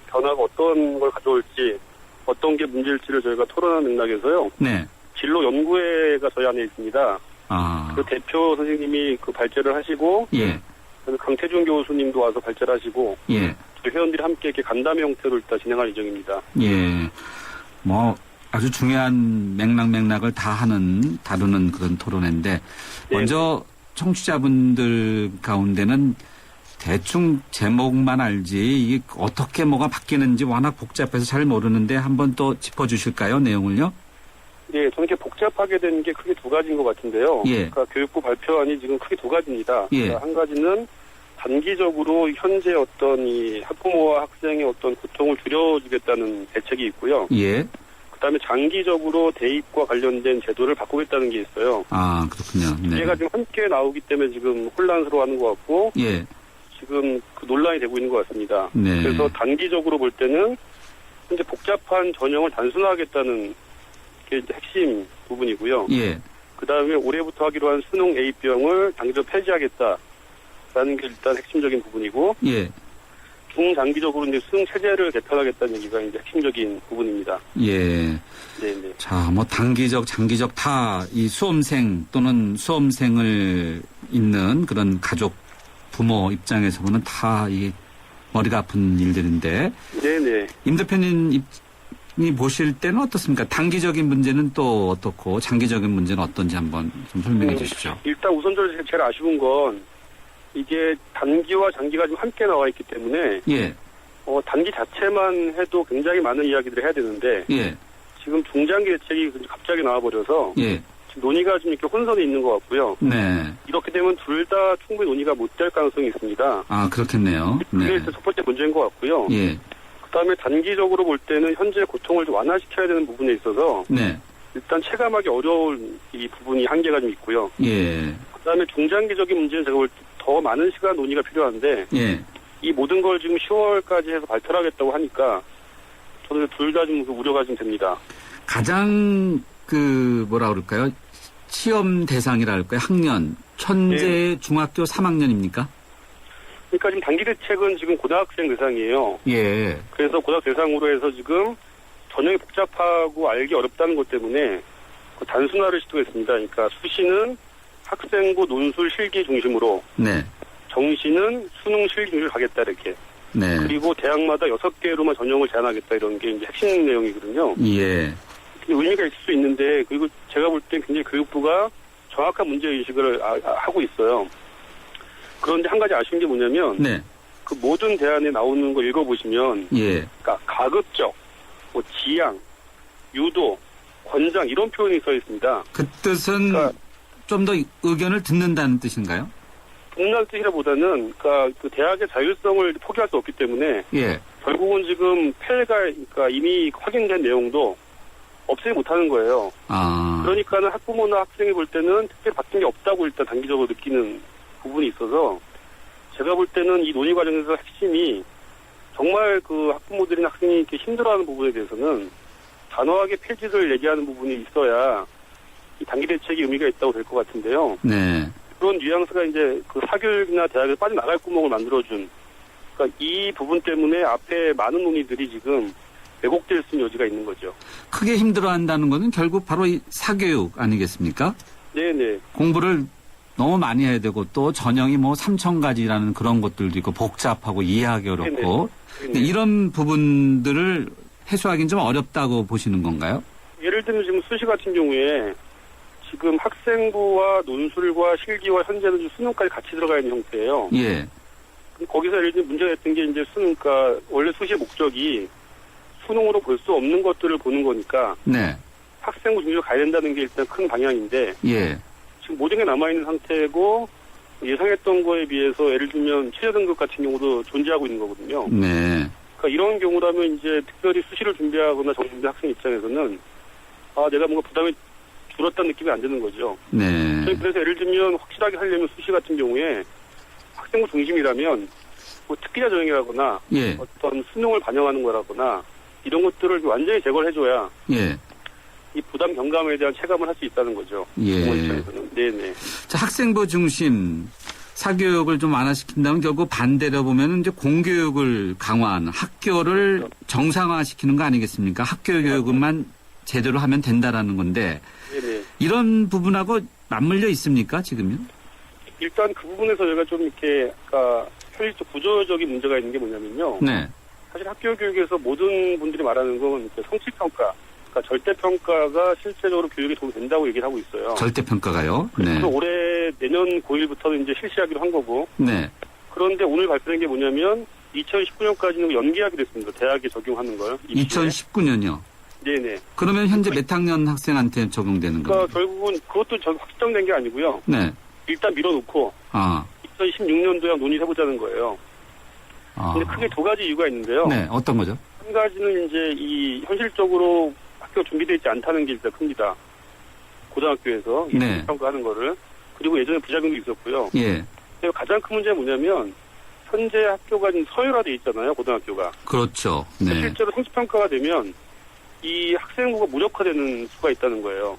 변화가 어떤 걸 가져올지 어떤 게 문제일지를 저희가 토론하는 맥락에서요. 네. 진로 연구회가 저희 안에 있습니다. 아. 그 대표 선생님이 그 발제를 하시고, 예. 강태준 교수님도 와서 발제를 하시고, 예. 저희 회원들이 함께 이렇게 간담회 형태로 일단 진행할 예정입니다. 예. 뭐 아주 중요한 맥락을 다 다루는 그런 토론회인데 먼저 청취자분들 가운데는 대충 제목만 알지 이게 어떻게 뭐가 바뀌는지 워낙 복잡해서 잘 모르는데 한번 또 짚어주실까요? 내용을요? 네, 저는 이렇게 복잡하게 된 게 크게 두 가지인 것 같은데요. 예. 그러니까 교육부 발표안이 지금 크게 두 가지입니다. 예. 그러니까 한 가지는 단기적으로 현재 어떤 이 학부모와 학생의 어떤 고통을 줄여주겠다는 대책이 있고요. 예. 그다음에 장기적으로 대입과 관련된 제도를 바꾸겠다는 게 있어요. 아, 그렇군요. 네. 얘가 지금 함께 나오기 때문에 지금 혼란스러워하는 것 같고, 예. 지금 그 논란이 되고 있는 것 같습니다. 네. 그래서 단기적으로 볼 때는 현재 복잡한 전형을 단순화하겠다는 게 이제 핵심 부분이고요. 예. 그다음에 올해부터 하기로 한 수능 A병을 단기적으로 폐지하겠다라는 게 일단 핵심적인 부분이고, 예. 중장기적으로 이제 수능 체제를 개편하겠다는 얘기가 이제 핵심적인 부분입니다. 예. 네네. 자, 뭐 단기적, 장기적 다 이 수험생 또는 수험생을 있는 그런 가족, 부모 입장에서 보면 다 이 머리가 아픈 일들인데. 네네. 임 대표님이 보실 때는 어떻습니까? 단기적인 문제는 또 어떻고 장기적인 문제는 어떤지 한번 좀 설명해 주시죠. 일단 우선적으로 제일 아쉬운 건 이게 단기와 장기가 좀 함께 나와 있기 때문에 예. 단기 자체만 해도 굉장히 많은 이야기들을 해야 되는데 예. 지금 중장기 대책이 갑자기 나와버려서 예. 지금 논의가 좀 이렇게 혼선이 있는 것 같고요. 네. 이렇게 되면 둘 다 충분히 논의가 못 될 가능성이 있습니다. 아, 그렇겠네요. 그게 네. 일단 첫 번째 문제인 것 같고요. 예. 그다음에 단기적으로 볼 때는 현재 고통을 좀 완화시켜야 되는 부분에 있어서 네. 일단 체감하기 어려운 이 부분이 한계가 좀 있고요. 예. 그다음에 중장기적인 문제는 제가 볼 때 더 많은 시간 논의가 필요한데 예. 이 모든 걸 지금 10월까지 해서 발표를 하겠다고 하니까 저는 둘 다 좀 우려가 좀 됩니다. 가장 뭐라 그럴까요? 시험 대상이랄까요? 학년 현재 네. 중학교 3학년입니까? 그러니까 지금 단기 대책은 지금 고등학생 대상이에요. 예. 그래서 고등학생 대상으로 해서 지금 전형이 복잡하고 알기 어렵다는 것 때문에 그 단순화를 시도했습니다. 그러니까 수시는 학생부 논술 실기 중심으로, 네. 정시는 수능 실기 중심으로 가겠다 이렇게. 네. 그리고 대학마다 6개로만 전형을 제한하겠다 이런 게 이제 핵심 내용이거든요. 예. 의미가 있을 수 있는데 그리고 제가 볼 땐 굉장히 교육부가 정확한 문제의식을 하고 있어요. 그런데 한 가지 아쉬운 게 뭐냐면 네. 그 모든 대안에 나오는 거 읽어보시면 예. 그러니까 가급적, 뭐 지양, 유도, 권장 이런 표현이 써 있습니다. 그 뜻은 그러니까 좀 더 의견을 듣는다는 뜻인가요? 듣는 뜻이라보다는 그러니까 그 대학의 자율성을 포기할 수 없기 때문에 예. 결국은 지금 그러니까 이미 확인된 내용도 없애지 못하는 거예요. 아. 그러니까는 학부모나 학생이 볼 때는 특별히 바뀐 게 없다고 일단 단기적으로 느끼는 부분이 있어서 제가 볼 때는 이 논의 과정에서 핵심이 정말 그 학부모들이나 학생이 이렇게 힘들어하는 부분에 대해서는 단호하게 폐지를 얘기하는 부분이 있어야 이 단기 대책이 의미가 있다고 될 것 같은데요. 네. 그런 뉘앙스가 이제 그 사교육이나 대학에 빠져나갈 구멍을 만들어준 그러니까 이 부분 때문에 앞에 많은 논의들이 지금 왜곡될 수 있는 여지가 있는 거죠. 크게 힘들어한다는 것은 결국 바로 이 사교육 아니겠습니까? 네네. 공부를 너무 많이 해야 되고 또 전형이 뭐 3,000가지라는 그런 것들도 있고 복잡하고 이해하기 어렵고 네네. 이런 부분들을 해소하기는 좀 어렵다고 보시는 건가요? 예를 들면 지금 수시 같은 경우에 지금 학생부와 논술과 실기와 현재는 좀 수능까지 같이 들어가 있는 형태예요. 예. 거기서 예를 들면 문제가 됐던 게 이제 수능, 그러니까 원래 수시의 목적이 수능으로 볼 수 없는 것들을 보는 거니까 네. 학생부 중심으로 가야 된다는 게 일단 큰 방향인데 예. 지금 모든 게 남아있는 상태고 예상했던 거에 비해서 예를 들면 최저 등급 같은 경우도 존재하고 있는 거거든요. 네. 그러니까 이런 경우라면 이제 특별히 수시를 준비하거나 정준비 학생 입장에서는 내가 뭔가 부담이 줄었다는 느낌이 안 드는 거죠. 네. 그래서 예를 들면 확실하게 하려면 수시 같은 경우에 학생부 중심이라면 뭐 특기자 전형이라거나 예. 어떤 수능을 반영하는 거라거나 이런 것들을 완전히 제거를 해줘야 예. 이 부담 경감에 대한 체감을 할 수 있다는 거죠. 예. 네네. 자, 학생부 중심 사교육을 좀 완화시킨다면 결국 반대로 보면 이제 공교육을 강화하는 학교를 그렇죠. 정상화시키는 거 아니겠습니까? 학교 교육만 제대로 하면 된다라는 건데 네네. 이런 부분하고 맞물려 있습니까 지금요? 일단 그 부분에서 저희가 좀 이렇게 현실적 구조적인 문제가 있는 게 뭐냐면요. 네. 사실 학교 교육에서 모든 분들이 말하는 건 성취평가, 그러니까 절대평가가 실제적으로 교육에 도움이 된다고 얘기를 하고 있어요. 절대평가가요? 네. 그래서 올해 내년 고1부터는 이제 실시하기로 한 거고. 네. 그런데 오늘 발표된 게 뭐냐면 2019년까지는 연기하게 됐습니다. 대학에 적용하는 걸. 2019년이요? 네네. 그러면 현재 몇 학년 학생한테 적용되는 거예요? 그러니까 결국은 그것도 확정된 게 아니고요. 네. 일단 밀어놓고 2016년도에 논의해보자는 거예요. 근데 크게 두 가지 이유가 있는데요. 네, 어떤 거죠? 한 가지는 이제 이 현실적으로 학교가 준비되어 있지 않다는 게 일단 큽니다. 고등학교에서 네. 평가하는 거를. 그리고 예전에 부작용도 있었고요. 예. 그리고 가장 큰 문제는 뭐냐면 현재 학교가 지금 서열화되어 있잖아요. 고등학교가. 그렇죠. 네. 실제로 성취평가가 되면 이 학생부가 무력화되는 수가 있다는 거예요.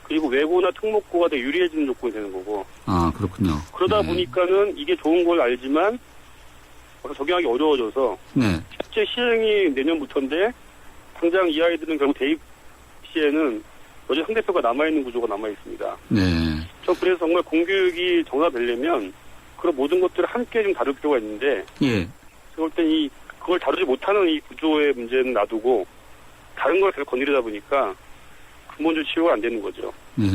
그리고 외고나 특목고가 더 유리해지는 조건이 되는 거고. 그렇군요. 그러다 보니까는 이게 좋은 걸 알지만 적용하기 어려워져서 네. 실제 시행이 내년부터인데 당장 이 아이들은 결국 대입 시에는 여전히 상대표가 남아있는 구조가 남아있습니다. 네. 그래서 정말 공교육이 정화되려면 그런 모든 것들을 함께 좀 다룰 필요가 있는데 예. 그럴 땐 그걸 다루지 못하는 이 구조의 문제는 놔두고 다른 걸 계속 건드리다 보니까 근본적으로 치유가 안 되는 거죠. 네.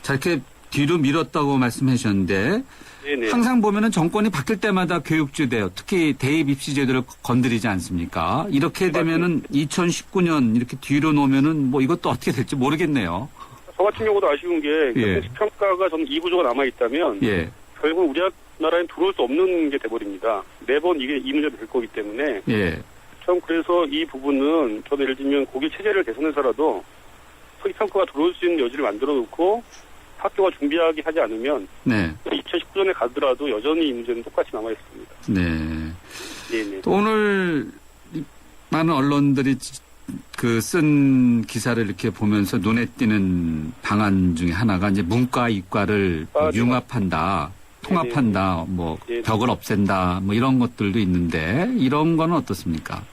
자, 이렇게 뒤로 밀었다고 말씀해 주셨는데 네네. 항상 보면은 정권이 바뀔 때마다 교육제도, 특히 대입 입시 제도를 건드리지 않습니까? 이렇게 되면은 2019년 이렇게 뒤로 놓으면은 뭐 이것도 어떻게 될지 모르겠네요. 저 같은 경우도 아쉬운 게 평가가 좀 이 구조가 남아 있다면 결국 우리나라에 들어올 수 없는 게 돼버립니다. 매번 이게 이 문제가 될 거기 때문에. 참 그래서 이 부분은 저도 예를 들면 고교 체제를 개선해서라도 성취평가가 들어올 수 있는 여지를 만들어 놓고 학교가 준비하게 하지 않으면 2019년에 가더라도 여전히 이 문제는 똑같이 남아 있습니다. 네. 네네. 또 오늘 많은 언론들이 쓴 기사를 이렇게 보면서 눈에 띄는 방안 중에 하나가 이제 문과 이과를 융합한다, 통합한다, 뭐 벽을 없앤다, 뭐 이런 것들도 있는데 이런 거는 어떻습니까?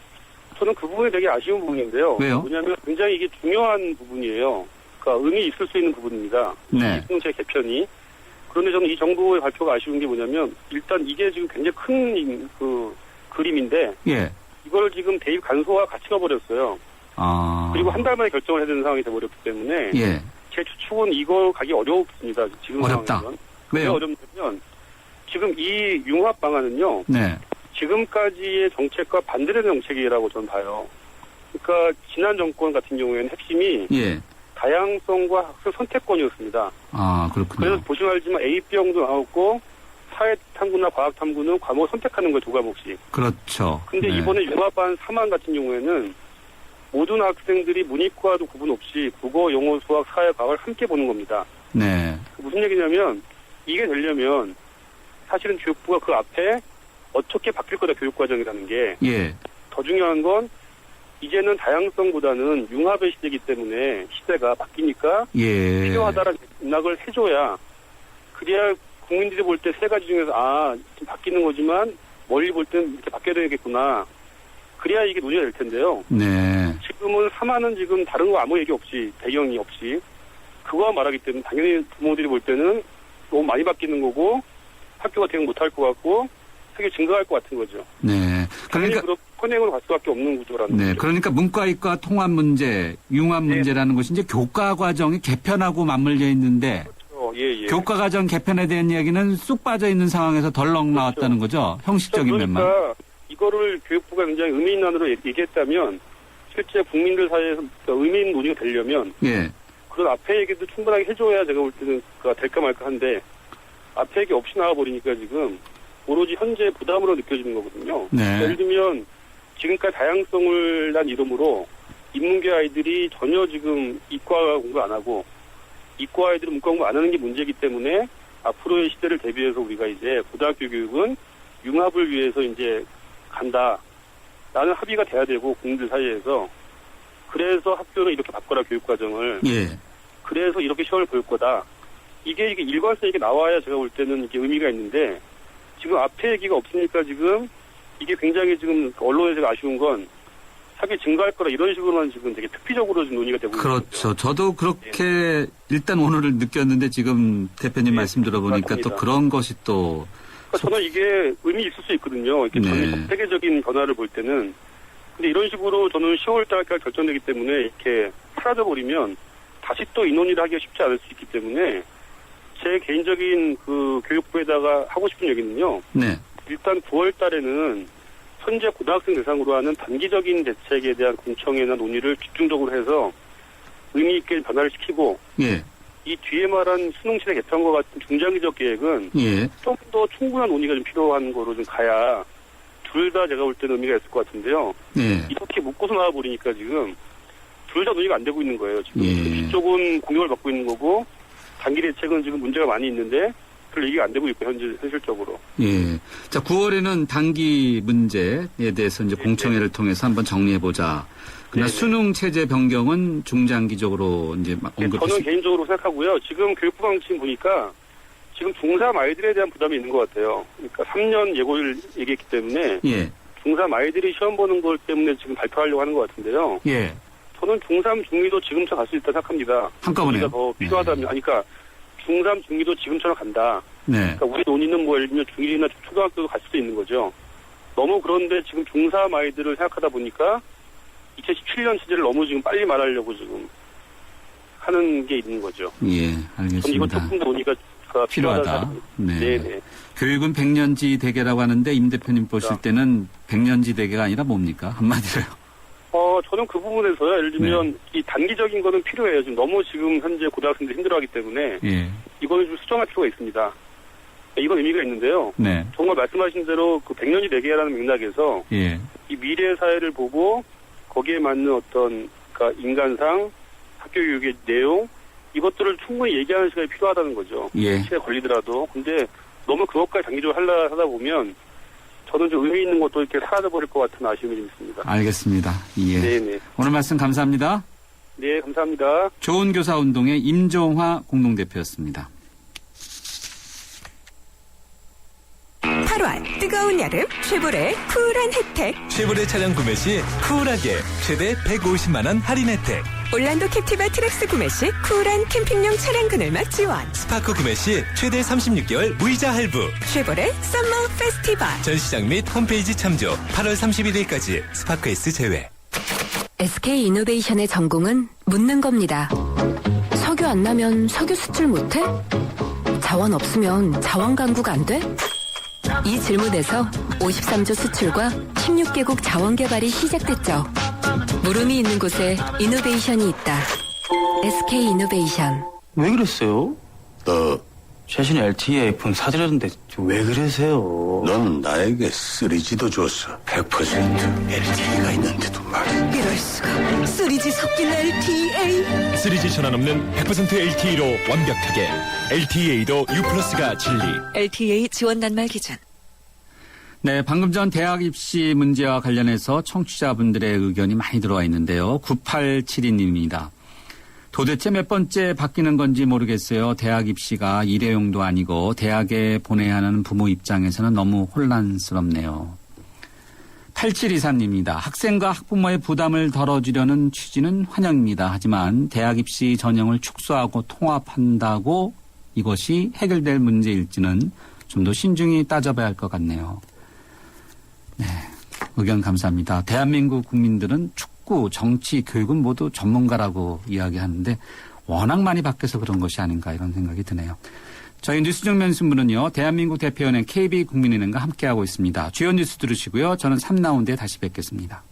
저는 그 부분이 되게 아쉬운 부분인데요. 왜요? 뭐냐면 굉장히 이게 중요한 부분이에요. 그러니까 의미 있을 수 있는 부분입니다. 네. 수능제 개편이. 그런데 저는 이 정부의 발표가 아쉬운 게 뭐냐면 일단 이게 지금 굉장히 큰 그림인데 이걸 지금 대입 간소화 같이 가버렸어요. 그리고 한 달 만에 결정을 해야 되는 상황이 돼버렸기 때문에 제 추측은 이거 가기 어렵습니다. 지금 어렵다. 상황에서는. 왜요? 왜 어렵냐면 지금 이 융합 방안은요. 지금까지의 정책과 반대되는 정책이라고 저는 봐요. 그러니까 지난 정권 같은 경우에는 핵심이 다양성과 학생 선택권이었습니다. 그렇군요. 그래서 보시면 알지만 AB형도 나왔고 사회탐구나 과학탐구는 과목을 선택하는 거예요. 두 과목씩. 그렇죠. 근데 이번에 융합반 3안 같은 경우에는 모든 학생들이 문이과도 구분 없이 국어, 영어, 수학, 사회, 과학을 함께 보는 겁니다. 무슨 얘기냐면 이게 되려면 사실은 교육부가 그 앞에 어떻게 바뀔 거다 교육과정이라는 게 더 중요한 건 이제는 다양성보다는 융합의 시대이기 때문에 시대가 바뀌니까 필요하다라는 맥락을 해줘야 그래야 국민들이 볼 때 세 가지 중에서 좀 바뀌는 거지만 멀리 볼 때는 이렇게 바뀌어야 되겠구나. 그래야 이게 논의가 될 텐데요. 지금은 3안은 지금 다른 거 아무 얘기 없이 배경이 없이 그거와 말하기 때문에 당연히 부모들이 볼 때는 너무 많이 바뀌는 거고 학교가 대응 못할 것 같고 크게 증가할 것 같은 거죠. 그러니까 선행으로 갈 수밖에 없는 구조라는 거죠. 그러니까 문과 이과 통합 문제, 융합 문제라는 것이 이제 교과 과정이 개편하고 맞물려 있는데 교과 과정 개편에 대한 이야기는 쑥 빠져 있는 상황에서 덜렁 나왔다는 거죠. 형식적인 면만. 그러니까 이거를 교육부가 굉장히 의미 있는 안으로 얘기했다면 실제 국민들 사이에서 의미 있는 논의가 되려면 그런 앞에 얘기도 충분하게 해줘야 제가 볼 때는 될까 말까 한데 앞에 얘기 없이 나와버리니까 지금 오로지 현재 부담으로 느껴지는 거거든요. 예를 들면 지금까지 다양성을 난 이름으로 인문계 아이들이 전혀 지금 이과 공부 안 하고 이과 아이들은 문과 공부 안 하는 게 문제이기 때문에 앞으로의 시대를 대비해서 우리가 이제 고등학교 교육은 융합을 위해서 이제 간다. 라는 합의가 돼야 되고 국민들 사이에서 그래서 학교는 이렇게 바꿔라 교육과정을. 예. 그래서 이렇게 시험을 볼 거다. 이게 일관성 있게 나와야 제가 볼 때는 이게 의미가 있는데 지금 앞에 얘기가 없으니까 지금 이게 굉장히 지금 언론에 제가 아쉬운 건 학위 증가할 거라 이런 식으로만 지금 되게 특비적으로 좀 논의가 되고 있습니다. 그렇죠. 저도 그렇게 일단 오늘을 느꼈는데 지금 대표님 말씀 들어보니까 맞습니다. 또 그런 것이 또 그러니까 저는 이게 의미 있을 수 있거든요. 이렇게 전 세계적인 변화를 볼 때는. 근데 이런 식으로 저는 10월 달까지 결정되기 때문에 이렇게 사라져버리면 다시 또 이 논의를 하기가 쉽지 않을 수 있기 때문에 제 개인적인 그 교육부에다가 하고 싶은 얘기는요. 네. 일단 9월 달에는 현재 고등학생 대상으로 하는 단기적인 대책에 대한 공청회나 논의를 집중적으로 해서 의미 있게 변화를 시키고 예. 이 뒤에 말한 수능시대 개편과 같은 중장기적 계획은 예. 좀 더 충분한 논의가 좀 필요한 거로 좀 가야 둘 다 제가 볼 때는 의미가 있을 것 같은데요. 예. 이렇게 묶어서 나와버리니까 지금 둘 다 논의가 안 되고 있는 거예요. 지금 예. 이쪽은 공격을 받고 있는 거고 단기 대책은 지금 문제가 많이 있는데 별 얘기가 안 되고 있고 현실적으로. 예. 자, 9월에는 단기 문제에 대해서 이제 공청회를 통해서 한번 정리해보자. 그러나 수능 체제 변경은 중장기적으로 이제 언급했습니다. 저는 개인적으로 생각하고요. 지금 교육부 방침 보니까 지금 중3 아이들에 대한 부담이 있는 것 같아요. 그러니까 3년 예고를 얘기했기 때문에 예. 중3 아이들이 시험 보는 것 때문에 지금 발표하려고 하는 것 같은데요. 예. 저는 중3, 중2도 지금처럼 갈 수 있다 생각합니다. 한꺼번에요? 더 필요하다면, 그러니까 중3, 중2도 지금처럼 간다. 네. 그러니까 우리 논의는 뭐 예를 들면 중1이나 초등학교도 갈 수도 있는 거죠. 너무 그런데 지금 중3 아이들을 생각하다 보니까 2017년 시제를 너무 지금 빨리 말하려고 지금 하는 게 있는 거죠. 예, 알겠습니다. 저는 이건 조금 더 논의가 필요하다. 네. 네네. 교육은 백년지 대계라고 하는데 임 대표님 보실 때는 백년지 대계가 아니라 뭡니까? 한마디로요. 저는 그 부분에서요. 예를 들면 이 단기적인 거는 필요해요. 지금 너무 지금 현재 고등학생들이 힘들어하기 때문에 예. 이거는 좀 수정할 필요가 있습니다. 이건 의미가 있는데요. 네. 정말 말씀하신 대로 그 백년지 대계라는 맥락에서 예. 이 미래 사회를 보고 거기에 맞는 어떤 그러니까 인간상 학교 교육의 내용 이것들을 충분히 얘기하는 시간이 필요하다는 거죠. 예. 시간이 걸리더라도. 근데 너무 그것까지 장기적으로 하다 보면 저는 좀 의미 있는 것도 이렇게 사라져버릴 것 같은 아쉬움이 좀 있습니다. 알겠습니다. 예. 네네. 오늘 말씀 감사합니다. 네, 감사합니다. 좋은 교사 운동의 임종화 공동대표였습니다. 8월 뜨거운 여름 쉐보레 쿨한 혜택. 쉐보레 차량 구매 시 쿨하게 최대 150만 원 할인 혜택. 올란도 캡티바 트랙스 구매 시 쿨한 캠핑용 차량 그늘막 지원. 스파크 구매 시 최대 36개월 무이자 할부. 쉐보레 썸머 페스티벌. 전시장 및 홈페이지 참조. 8월 31일까지 스파크 S 제외. SK 이노베이션의 전공은 묻는 겁니다. 석유 안 나면 석유 수출 못해? 자원 없으면 자원 강국 안 돼? 이 질문에서 53조 수출과 16개국 자원 개발이 시작됐죠. 물음이 있는 곳에 이노베이션이 있다. SK 이노베이션. 왜 그랬어요? 너 최신의 LTE 아이폰 사드렸는데 왜 그러세요? 넌 나에게 3G도 줬어. 100% LTE가 있는데도 말이야. 이럴 수가. 3G 섞인 LTE. 3G 전환 없는 100% LTE로 완벽하게. LTE도 U+가 진리. LTE 지원 낱말 기준. 네, 방금 전 대학 입시 문제와 관련해서 청취자분들의 의견이 많이 들어와 있는데요. 9872님입니다. 도대체 몇 번째 바뀌는 건지 모르겠어요. 대학 입시가 일회용도 아니고 대학에 보내야 하는 부모 입장에서는 너무 혼란스럽네요. 8724님입니다. 학생과 학부모의 부담을 덜어주려는 취지는 환영입니다. 하지만 대학 입시 전형을 축소하고 통합한다고 이것이 해결될 문제일지는 좀 더 신중히 따져봐야 할 것 같네요. 네, 의견 감사합니다. 대한민국 국민들은 축구, 정치, 교육은 모두 전문가라고 이야기하는데 워낙 많이 바뀌어서 그런 것이 아닌가 이런 생각이 드네요. 저희 뉴스 정면 신문은요. 대한민국 대표연행 KB국민은행과 함께하고 있습니다. 주요 뉴스 들으시고요. 저는 3라운드에 다시 뵙겠습니다.